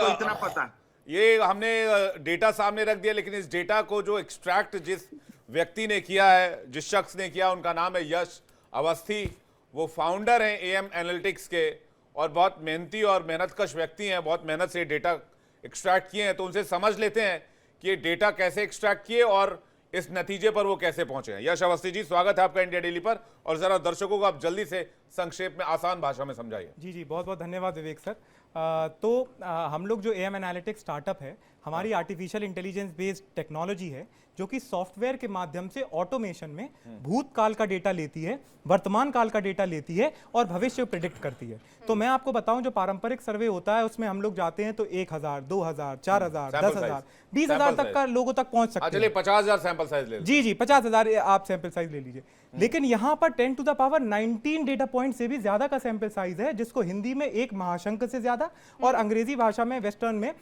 को इतना पता। ये हमने डेटा सामने रख दिया, लेकिन इस डेटा को जो एक्सट्रैक्ट जिस व्यक्ति ने किया है, जिस शख्स ने किया, उनका नाम है यश अवस्थी। वो फाउंडर हैं एएम एनालिटिक्स के और बहुत मेहनती और मेहनतकश व्यक्ति हैं, बहुत मेहनत से डेटा एक्सट्रैक्ट किए हैं। तो उनसे समझ लेते हैं कि ये डेटा कैसे एक्सट्रैक्ट किए और इस नतीजे पर वो कैसे पहुंचे हैं। यश अवस्थी जी, स्वागत है आपका इंडिया डेली पर, और जरा दर्शकों को आप जल्दी से संक्षेप में आसान भाषा में समझाइए। जी, बहुत बहुत धन्यवाद विवेक सर। हम लोग जो एएम एनालिटिक्स स्टार्टअप है, हमारी आर्टिफिशियल इंटेलिजेंस बेस्ड टेक्नोलॉजी है जो कि सॉफ्टवेयर के माध्यम से ऑटोमेशन में भूतकाल का डेटा लेती है, वर्तमान काल का डेटा लेती है और भविष्य को प्रिडिक्ट करती है। तो मैं आपको बताऊं, जो पारंपरिक सर्वे होता है उसमें हम लोग जाते हैं तो 1000, 2000, 4000, 10,000, 20,000 तक का लोगों तक पहुंच सकते हैं। चलिए 50,000 सैंपल साइज ले जी 50,000 आप सैंपल साइज ले लीजिए। लेकिन यहाँ पर 10 to the power 19 data point से भी ज्यादा का सैंपल साइज है, जिसको हिंदी में एक महाशंख से ज्यादा और अंग्रेजी भाषा में वेस्टर्न में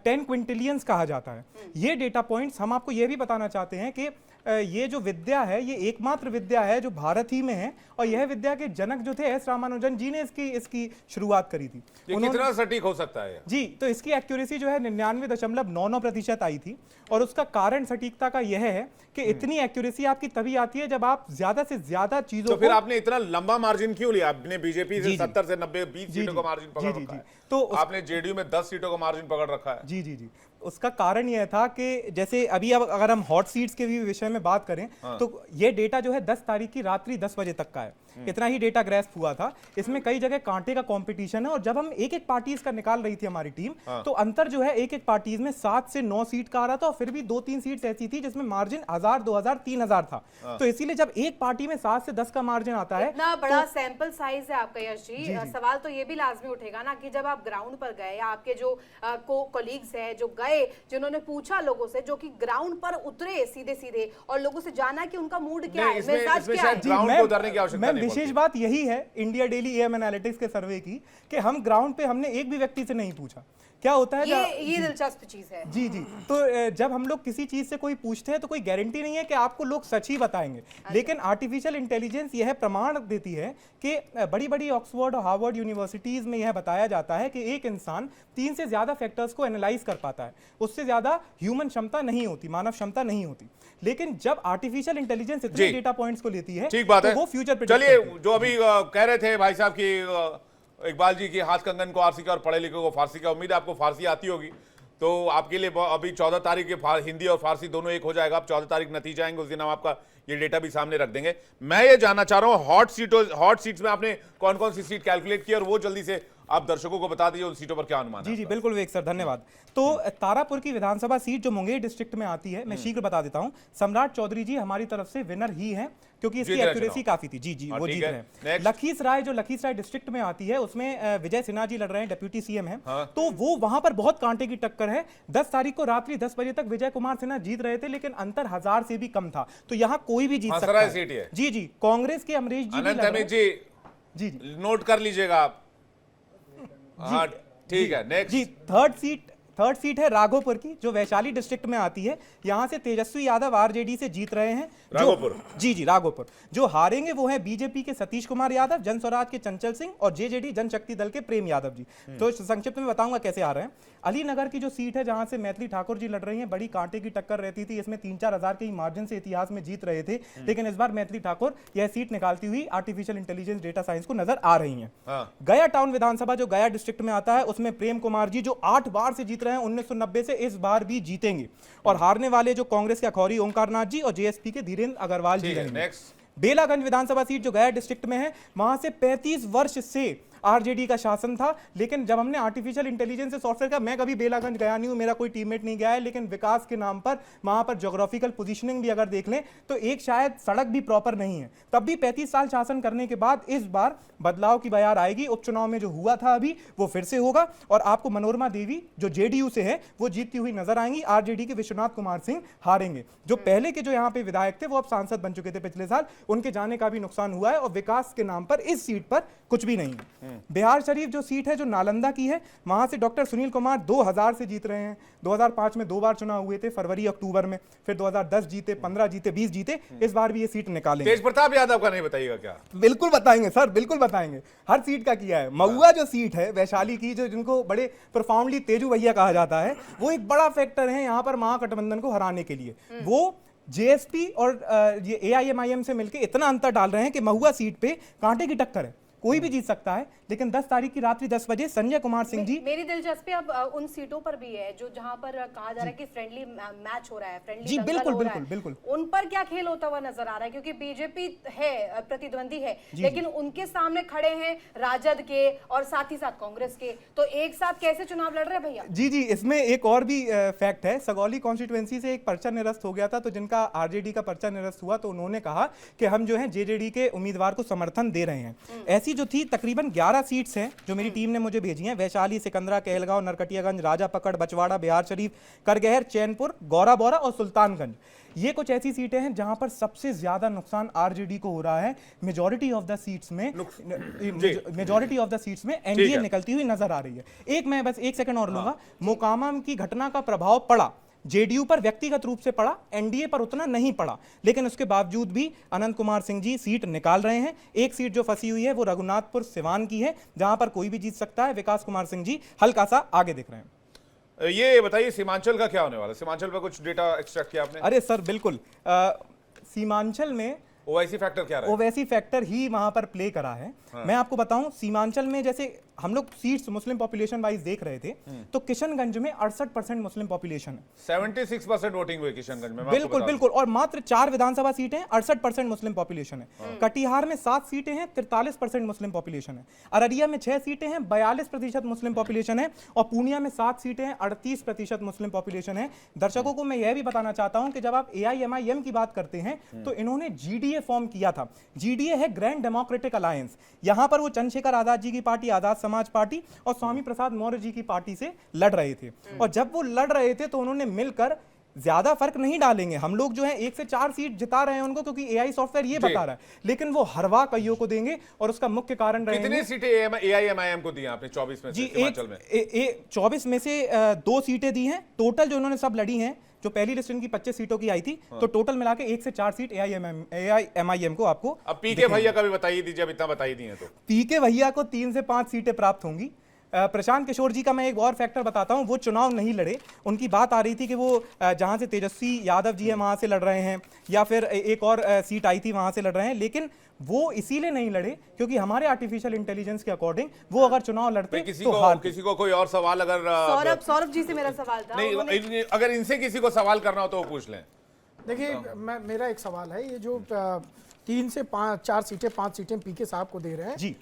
10 क्विंटिलियंस कहा जाता है। ये डेटा पॉइंट्स हम आपको ये भी बताना चाहते हैं कि ये जो विद्या है ये एकमात्र विद्या है जो भारत ही में है, और यह विद्या के जनक जो थे एस रामानुजन जी ने इसकी शुरुआत करी थी। कितना सटीक हो सकता है जी, तो इसकी एक्यूरेसी जो है 99.99% आई थी, और उसका कारण सटीकता का यह है कि इतनी एक्यूरेसी आपकी तभी आती है जब आप ज्यादा से ज्यादा चीजों तो फिर आपने इतना लंबा मार्जिन क्यों लिया? आपने बीजेपी से 70 से 90 20 सीटों का मार्जिन पकड़ रखा है, तो आपने जेडीयू में 10 सीटों का मार्जिन पकड़ रखा है। जी, उसका कारण यह था कि जैसे अभी अब अगर हम हॉट सीट्स के भी विषय में बात करें तो ये डेटा जो है 10 तारीख की रात्रि 10 बजे तक का है। इतना ही डेटा ग्रेस्प हुआ था। इसमें कई जगह कांटे का कंपटीशन है, और जब हम एक एक पार्टीज का निकाल रही थी हमारी टीम, तो अंतर जो है एक एक पार्टीज में 7 से 9 सीट का आ रहा था, और फिर भी 2-3 सीट्स ऐसी थी जिसमें मार्जिन 1000, 2000, 3000 था। तो इसीलिए जब एक पार्टी में 7 से 10 का मार्जिन आता है, इतना बड़ा सैंपल साइज है आपका यश जी, सवाल तो ये भी लाजमी उठेगा ना कि जब आप ग्राउंड पर गए या आपके जो कोलीग्स हैं जो गए, जिन्होंने पूछा लोगों से, जो कि ग्राउंड पर उतरे सीधे सीधे और लोगों से जाना कि उनका मूड क्या है, मिजाज क्या है। मैं विशेष बात यही है इंडिया डेली एएम एनालिटिक्स के सर्वे की कि हम ग्राउंड पे हमने एक भी व्यक्ति से नहीं पूछा क्या होता है। ये दिलचस्प चीज है। जी, तो जब हम लोग किसी चीज से कोई पूछते हैं तो कोई गारंटी नहीं है कि आपको लोग सच ही बताएंगे, लेकिन आर्टिफिशियल इंटेलिजेंस यह प्रमाण देती है कि बड़ी बड़ी ऑक्सफोर्ड और हार्वर्ड यूनिवर्सिटीज में यह बताया जाता है कि एक इंसान 3 से ज्यादा फैक्टर्स को एनालाइज कर पाता है, उससे ज्यादा ह्यूमन क्षमता नहीं होती, मानव क्षमता नहीं होती। लेकिन जब आर्टिफिशियल इंटेलिजेंस इतने डेटा पॉइंट्स को लेती है, ठीक बात है, तो वो फ्यूचर। चलिए, जो अभी कह रहे थे भाई साहब की इकबाल जी की हाथ कंगन को आरसी का और पढ़े लिखे को फारसी का, उम्मीद है आपको फारसी आती होगी, तो आपके लिए अभी 14 तारीख के हिंदी और फारसी दोनों एक हो जाएगा। आप 14 तारीख नतीजे आएंगे, उस दिन हम आपका ये डेटा भी सामने रख देंगे। मैं ये जानना चाह रहा हूँ, हॉट सीट्स में आपने कौन कौन सी सीट कैलकुलेट की, और वो जल्दी से आप दर्शकों को बता दीजिए उन सीटों पर क्या अनुमान है। जी, बिल्कुल विवेक सर, धन्यवाद। तो तारापुर की विधानसभा सीट जो मुंगेर डिस्ट्रिक्ट में आती है, मैं शीघ्र बता देता हूं, सम्राट चौधरी जी हमारी तरफ से विनर ही हैं, क्योंकि इसकी एक्यूरेसी काफी थी। जी, वो जीत रहे हैं। लखीसराय जो लखीसराय डिस्ट्रिक्ट में आती है, उसमें विजय सिन्हा जी लड़ रहे हैं, डिप्यूटी सीएम है। तो वो वहां पर बहुत कांटे की टक्कर है। 10 तारीख को रात्रि 10 बजे तक विजय कुमार सिन्हा जीत रहे थे, लेकिन अंतर 1000 से भी कम था। तो यहाँ कोई भी जीत सकता है। जी, कांग्रेस के अमरीश जी नोट कर लीजिएगा आप। हाँ, ठीक है। नेक्स्ट जी, थर्ड सीट है राघोपुर की, जो वैशाली डिस्ट्रिक्ट में आती है। यहां से तेजस्वी यादव आरजेडी से जीत रहे हैं। राघोपुर जी, राघोपुर। जो हारेंगे वो है बीजेपी के सतीश कुमार यादव, जन स्वराज के चंचल सिंह और जेजेडी जनशक्ति दल के प्रेम यादव जी। तो संक्षिप्त में बताऊंगा कैसे आ रहे हैं। अलीनगर की जो सीट है, जहां से मैथिली ठाकुर जी लड़ रही हैं, बड़ी कांटे की टक्कर रहती थी। इसमें 3-4 हजार के मार्जिन से इतिहास में जीत रहे थे, लेकिन इस बार मैथिली ठाकुर यह सीट निकालती हुई आर्टिफिशियल इंटेलिजेंस डेटा साइंस को नजर आ रही है। गया टाउन विधानसभा जो गया डिस्ट्रिक्ट में आता है, उसमें प्रेम कुमार जी जो 8 बार से जीत रहे हैं 1990 से, इस बार भी जीतेंगे। और हारने वाले जो कांग्रेस के अखौरी ओंकार नाथ जी और जेएसपी के धीरेन्द्र अग्रवाल जी रहेंगे। बेलागंज विधानसभा सीट जो गया डिस्ट्रिक्ट में है, वहां से 35 वर्ष से आरजेडी का शासन था, लेकिन जब हमने आर्टिफिशियल इंटेलिजेंस से सॉफ्टवेयर का, मैं कभी बेलागंज गया नहीं हूं, मेरा कोई टीममेट नहीं गया है, लेकिन विकास के नाम पर वहां पर ज्योग्राफिकल पोजीशनिंग भी अगर देख लें तो एक शायद सड़क भी प्रॉपर नहीं है। तब भी 35 साल शासन करने के बाद इस बार बदलाव की बयार आएगी। उपचुनाव में जो हुआ था अभी वो फिर से होगा, और आपको मनोरमा देवी जो जेडीयू से है वो जीतती हुई नजर आएंगी। आरजेडी के विश्वनाथ कुमार सिंह हारेंगे। जो पहले के जो यहाँ पे विधायक थे वो अब सांसद बन चुके थे पिछले साल, उनके जाने का भी नुकसान हुआ है, और विकास के नाम पर इस सीट पर कुछ भी नहीं है। बिहार शरीफ जो सीट है जो नालंदा की है, वहां से डॉक्टर सुनील कुमार 2000 से जीत रहे हैं। 2005 में 2 बार चुनाव हुए थे, फरवरी अक्टूबर में, फिर 2010 जीते, 15 जीते, 20 जीते, इस बार भी ये सीट निकालेंगे। तेज प्रताप यादव का नहीं बताइएगा क्या? बिल्कुल बताएंगे सर, बिल्कुल बताएंगे, हर सीट का किया है। महुआ जो सीट है वैशाली की, जो जिनको बड़े प्रोफाउंडली तेजू भैया कहा जाता है, वो एक बड़ा फैक्टर है यहाँ पर महागठबंधन को हराने के लिए। वो जेएसपी और ये एआईएमआईएम से मिलकर इतना अंतर डाल रहे हैं कि महुआ सीट पे कांटे की टक्कर है, कोई भी जीत सकता है। लेकिन 10 तारीख की रात्रि 10 बजे संजय कुमार सिंह जी, मेरी दिलचस्पी अब उन सीटों पर भी है जो जहां पर कहा जा रहा है कि फ्रेंडली मैच हो रहा है, फ्रेंडली जी, दंगल बिल्कुल, हो रहा बिल्कुल, है। बिल्कुल। उन पर क्या खेल होता हुआ नजर आ रहा है? क्योंकि बीजेपी है, प्रतिद्वंदी है, लेकिन उनके सामने खड़े हैं राजद के और साथ ही साथ कांग्रेस के, तो एक साथ कैसे चुनाव लड़ रहे हैं भैया? जी जी, इसमें एक और भी फैक्ट है। सगौली कॉन्स्टिट्यूएंसी से एक पर्चा निरस्त हो गया था, तो जिनका आरजेडी का पर्चा निरस्त हुआ तो उन्होंने कहा कि हम जो है जेजेडी के उम्मीदवार को समर्थन दे रहे हैं। ऐसी जो थी तकरीबन 11 सीट्स हैं जो मेरी टीम ने मुझे भेजी हैं, वैशाली, सिकंदरा, कहलगांव, नरकटियागंज, राजा पकड़, बछवाड़ा, बिहार शरीफ, करगहर, चैनपुर, गौरा बोरा और सुल्तानगंज। ये कुछ ऐसी सीटें हैं जहां पर सबसे ज्यादा नुकसान आरजेडी को हो रहा है। मेजॉरिटी ऑफ द सीट्स में एनडीए निकलती हुई नजर आ रही है। मैं बस 1 सेकंड और लूंगा। मोकामा की घटना का प्रभाव पड़ा, जेडीयू पर व्यक्तिगत रूप से पड़ा, एनडीए पर उतना नहीं पड़ा, लेकिन उसके बावजूद भी अनंत कुमार सिंह जी सीट निकाल रहे हैं। एक सीट जो फंसी हुई है वो रघुनाथपुर सिवान की है, जहां पर कोई भी जीत सकता है। विकास कुमार सिंह जी हल्का सा आगे दिख रहे हैं। ये बताइए सीमांचल का क्या होने वाला है? सीमांचल पर कुछ डेटा एक्सट्रैक्ट किया आपने? अरे सर बिल्कुल, सीमांचल में ओवैसी फैक्टर क्या रहा है? ओवैसी फैक्टर ही वहां पर प्ले करा है। मैं आपको बताऊं, सीमांचल में जैसे हम लोग सीट्स मुस्लिम पॉपुलेशन वाइज देख रहे थे, तो किशनगंज में 68% मुस्लिम पॉपुलेशन है। 76% वोटिंग हुई किशनगंज में। बिल्कुल बिल्कुल, और मात्र 4 विधानसभा सीटें हैं, 68% मुस्लिम पॉपुलेशन है। कटिहार में 7 सीटें हैं, 43% मुस्लिम पॉपुलेशन है। अररिया में 6 सीटें हैं, 42% मुस्लिम पॉपुलेशन है। और पूर्णिया में 7 सीटें हैं, 38% मुस्लिम पॉपुलेशन है। दर्शकों को मैं यह भी बताना चाहता हूं कि जब आप एआईएमआईएम की बात करते हैं तो इन्होंने जीडीए फॉर्म किया था। जीडीए है ग्रैंड डेमोक्रेटिक अलायंस। यहां पर वो चंद्रशेखर आजाद जी की पार्टी, आजाद समाज पार्टी और स्वामी प्रसाद मौर्य जी की पार्टी से लड़ रहे थे। और जब वो लड़ रहे थे तो उन्होंने मिलकर ज्यादा फर्क नहीं डालेंगे, हम लोग जो है 1 से 4 सीट जिता रहे हैं उनको, क्योंकि एआई सॉफ्टवेयर ये बता रहा है, लेकिन वो हरवा कईयों को देंगे और उसका मुख्य कारण रहेंगे। कितनी सीटें एआईएमआईएम को दी आपने 24 में से? जी, हिमाचल में 24 में से 2 सीटें दी हैं। टोटल जो इन्होंने सब लड़ी हैं, जो पहली लिस्ट इनकी 25 सीटों की आई थी, तो टोटल मिला के 1 से 4 सीट एआईएमआईएम को आपको। अब पीके भैया का भी बताइए दीजिए, अब इतना बताई दी है तो। पीके भैया को 3 से 5 सीटें प्राप्त होंगी। प्रशांत किशोर जी का मैं एक और फैक्टर बताता हूं, वो चुनाव नहीं लड़े। उनकी बात आ रही थी कि वो जहां से तेजस्वी यादव जी है वहां से लड़ रहे हैं, या फिर एक और सीट आई थी वहां से लड़ रहे हैं, लेकिन वो इसीलिए नहीं लड़े क्योंकि हमारे आर्टिफिशियल इंटेलिजेंस के अकॉर्डिंग वो अगर चुनाव लड़ते तो किसी को कोई और सवाल अगर सौरभ जी से मेरा सवाल था। नहीं, अगर इनसे किसी को सवाल करना हो तो वो पूछ लें। देखिए, मेरा एक सवाल है, ये जो 3 से 4 सीटें 5 सीटें पीके साहब को दे रहे हैं जी,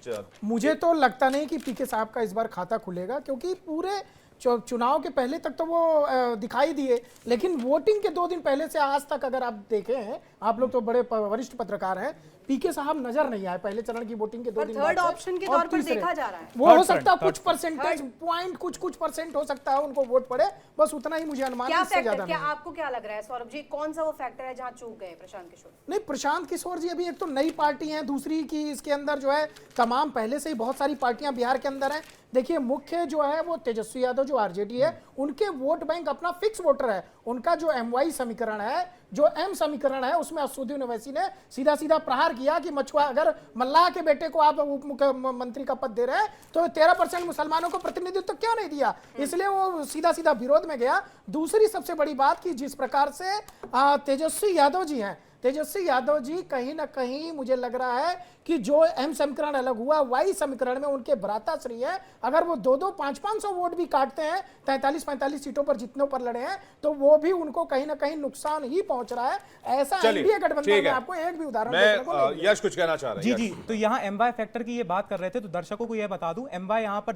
मुझे तो लगता नहीं कि पीके साहब का इस बार खाता खुलेगा, क्योंकि पूरे चुनाव के पहले तक तो वो दिखाई दिए, लेकिन वोटिंग के 2 दिन पहले से आज तक अगर आप देखे हैं, आप लोग तो बड़े वरिष्ठ पत्रकार हैं, पीके साहब नजर नहीं आए पहले चरण की वोटिंग के 2 दिन। थर्ड ऑप्शन के तौर पर देखा जा रहा है, वो हो सकता है कुछ परसेंटेज पॉइंट, कुछ परसेंट हो सकता है उनको वोट पड़े, बस उतना ही मुझे अनुमान। क्या फैक्टर, क्या आपको क्या लग रहा है सौरभ जी, कौन सा वो फैक्टर है जहां चूक गए प्रशांत किशोर? नहीं, प्रशांत किशोर जी अभी एक तो नई पार्टी है, दूसरी की इसके अंदर जो है तमाम पहले से ही बहुत सारी पार्टियां बिहार के अंदर हैं। देखिए, मुख्य जो है वो तेजस्वी यादव जो आरजेडी है, उनके वोट बैंक अपना फिक्स वोटर है। उनका जो एमवाई समीकरण है, जो एम समीकरण है, उसमें असदुद्दीन ओवैसी ने सीधा सीधा प्रहार किया कि मछुआ, अगर मल्लाह के बेटे को आप उप मुख्यमंत्री का पद दे रहे हैं तो 13% मुसलमानों को प्रतिनिधित्व क्यों नहीं दिया, इसलिए वो सीधा सीधा विरोध में गया। दूसरी सबसे बड़ी बात कि जिस प्रकार से तेजस्वी यादव जी हैं, तेजस्वी यादव जी कहीं ना कहीं मुझे लग रहा है कि जो एम समीकरण अलग हुआ, वाई समीकरण में उनके भ्राताश्री है, अगर वो 2-2, 500 वोट भी काटते हैं, 43-45 सीटों पर जितने पर लड़े हैं, तो वो भी उनको कहीं ना कहीं नुकसान ही पहुंच रहा है। ऐसा एनडीए गठबंधन में आपको एक भी उदाहरण देखने को नहीं। यश कुछ कहना चाह रहे हैं? जी, तो यहाँ एमवाई फैक्टर की ये बात कर रहे थे, तो दर्शकों को यह बता दूं, एमवाई यहाँ पर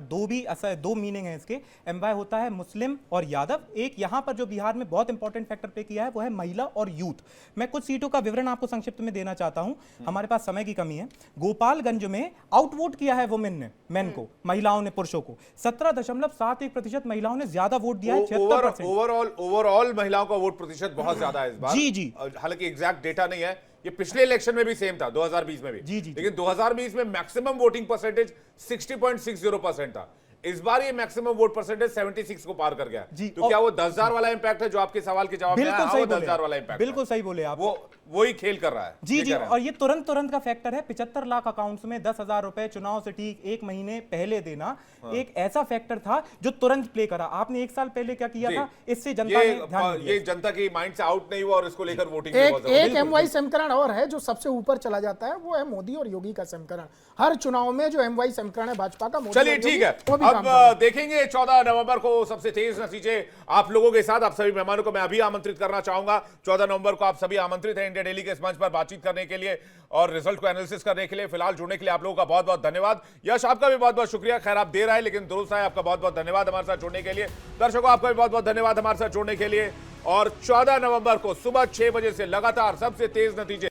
2 मीनिंग है इसके। एमवाई होता है मुस्लिम और यादव। एक यहाँ पर जो बिहार में बहुत इंपॉर्टेंट फैक्टर पे किया है वो है महिला और यूथ। मैं कुछ सीटों उसका विवरण आपको संक्षिप्त में देना चाहता हूं, हमारे पास समय की कमी है। गोपालगंज में आउटवोट किया है वुमेन ने मेन को, महिलाओं ने पुरुषों को 17.71% महिलाओं ने ज्यादा वोट दिया है। 76% ओवरऑल महिलाओं का वोट प्रतिशत बहुत ज्यादा है इस बार। जी। हालांकि एग्जैक्ट डेटा नहीं है, ये पिछले इलेक्शन में भी सेम था, 2020 में भी। जी। लेकिन 2020 में मैक्सिमम वोटिंग परसेंटेज 60.60% था। इस बार ये मैक्सिमम वोट परसेंटेज 76 को पार कर गया जी। तो क्या वो 10,000 वाला इंपैक्ट है जो आपके सवाल के जवाब में आया? बिल्कुल सही बोले 10,000 वाला इंपैक्ट, बिल्कुल सही बोले आप। वो वही खेल कर रहा है। जी। और ये तुरंत का फैक्टर है। 75 लाख अकाउंट्स में 10,000 रुपए चुनाव से ठीक 1 महीने पहले देना एक ऐसा फैक्टर था जो तुरंत प्ले करा। आपने 1 साल पहले क्या किया था, इससे जनता ने ध्यान दिया। ये जनता की माइंड से आउट नहीं हुआ और इसको लेकर वोटिंग एक एमवाई समीकरण और है जो सबसे ऊपर चला जाता है, वो है मोदी और योगी का समीकरण। हर चुनाव में जो एमवाई समीकरण है भाजपा का, मोदी चलिए ठीक है, अब देखेंगे 14 नवंबर को सबसे तेज नतीजे आप लोगों के साथ। आप सभी मेहमानों को मैं अभी आमंत्रित करना चाहूंगा। 14 नवंबर को आप सभी आमंत्रित हैं इंडिया डेली के इस मंच पर बातचीत करने के लिए और रिजल्ट को एनालिसिस करने के लिए। फिलहाल जुड़ने के लिए आप लोगों का बहुत बहुत धन्यवाद। यश, आपका भी बहुत बहुत शुक्रिया। खैर आप देर आए लेकिन दुरुस्त आए, आपका बहुत बहुत धन्यवाद हमारे साथ जुड़ने के लिए। दर्शकों, आपका भी बहुत बहुत धन्यवाद हमारे साथ जुड़ने के लिए। और 14 नवंबर को सुबह 6 बजे से लगातार सबसे तेज नतीजे